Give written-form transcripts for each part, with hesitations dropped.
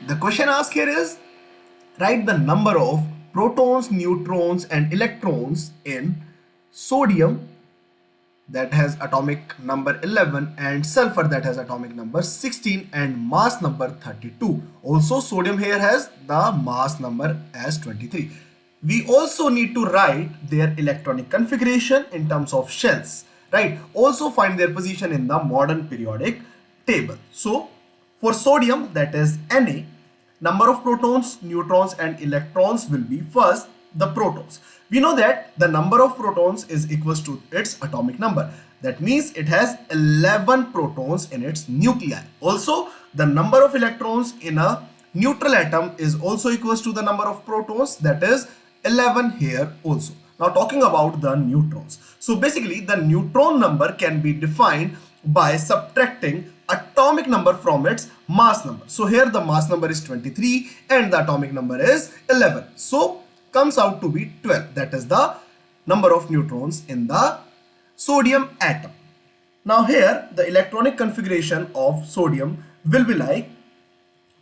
The question asked here is, write the number of protons, neutrons and electrons in sodium that has atomic number 11 and sulfur that has atomic number 16 and mass number 32. Also sodium here has the mass number as 23. We also need to write their electronic configuration in terms of shells, right? Also find their position in the modern periodic table. So for sodium, that is Na, number of protons, neutrons and electrons will be first the protons. We know that the number of protons is equals to its atomic number. That means it has 11 protons in its nuclei. Also, the number of electrons in a neutral atom is also equals to the number of protons, that is 11 here also. Now talking about the neutrons. So basically the neutron number can be defined by subtracting atomic number from its mass number. So here the mass number is 23 and the atomic number is 11. So comes out to be 12. That is the number of neutrons in the sodium atom. Now here the electronic configuration of sodium will be like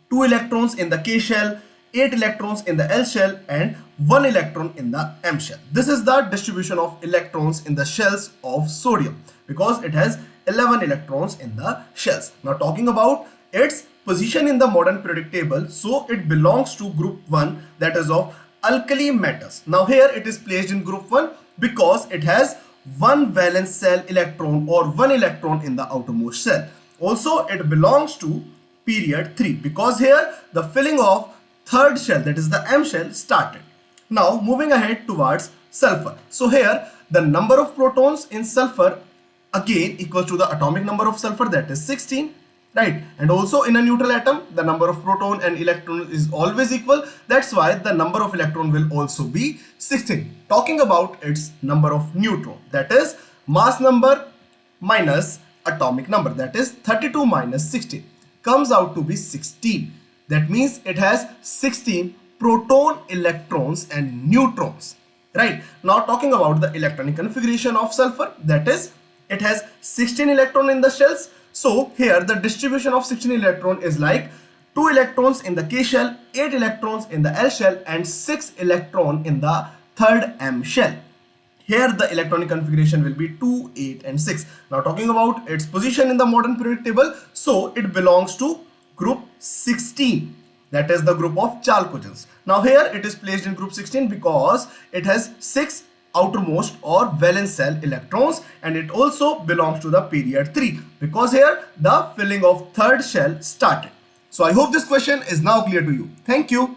2 electrons in the K shell, 8 electrons in the L shell and 1 electron in the M shell. This is the distribution of electrons in the shells of sodium because it has 11 electrons in the shells. Now talking about its position in the modern periodic table, so it belongs to group 1, that is of alkali metals. Now here it is placed in group 1 because it has one valence shell electron or one electron in the outermost shell. Also it belongs to period 3 because here the filling of third shell, that is the M shell, started. Now moving ahead towards sulfur. So here the number of protons in sulfur again equals to the atomic number of sulfur, that is 16, right? And also in a neutral atom the number of proton and electron is always equal. That's why the number of electron will also be 16. Talking about its number of neutron, that is mass number minus atomic number, that is 32 minus 16, comes out to be 16. That means it has 16 proton, electrons and neutrons, right? Now talking about the electronic configuration of sulfur, that is it has 16 electron in the shells. So here the distribution of 16 electron is like 2 electrons in the K shell, 8 electrons in the L shell and 6 electron in the third M shell. Here the electronic configuration will be 2, 8 and 6. Now talking about its position in the modern periodic table, so it belongs to group 16, that is the group of chalcogens. Now here it is placed in group 16 because it has 6 outermost or valence shell electrons and it also belongs to the period 3 because here the filling of third shell started. So I hope this question is now clear to you. Thank you.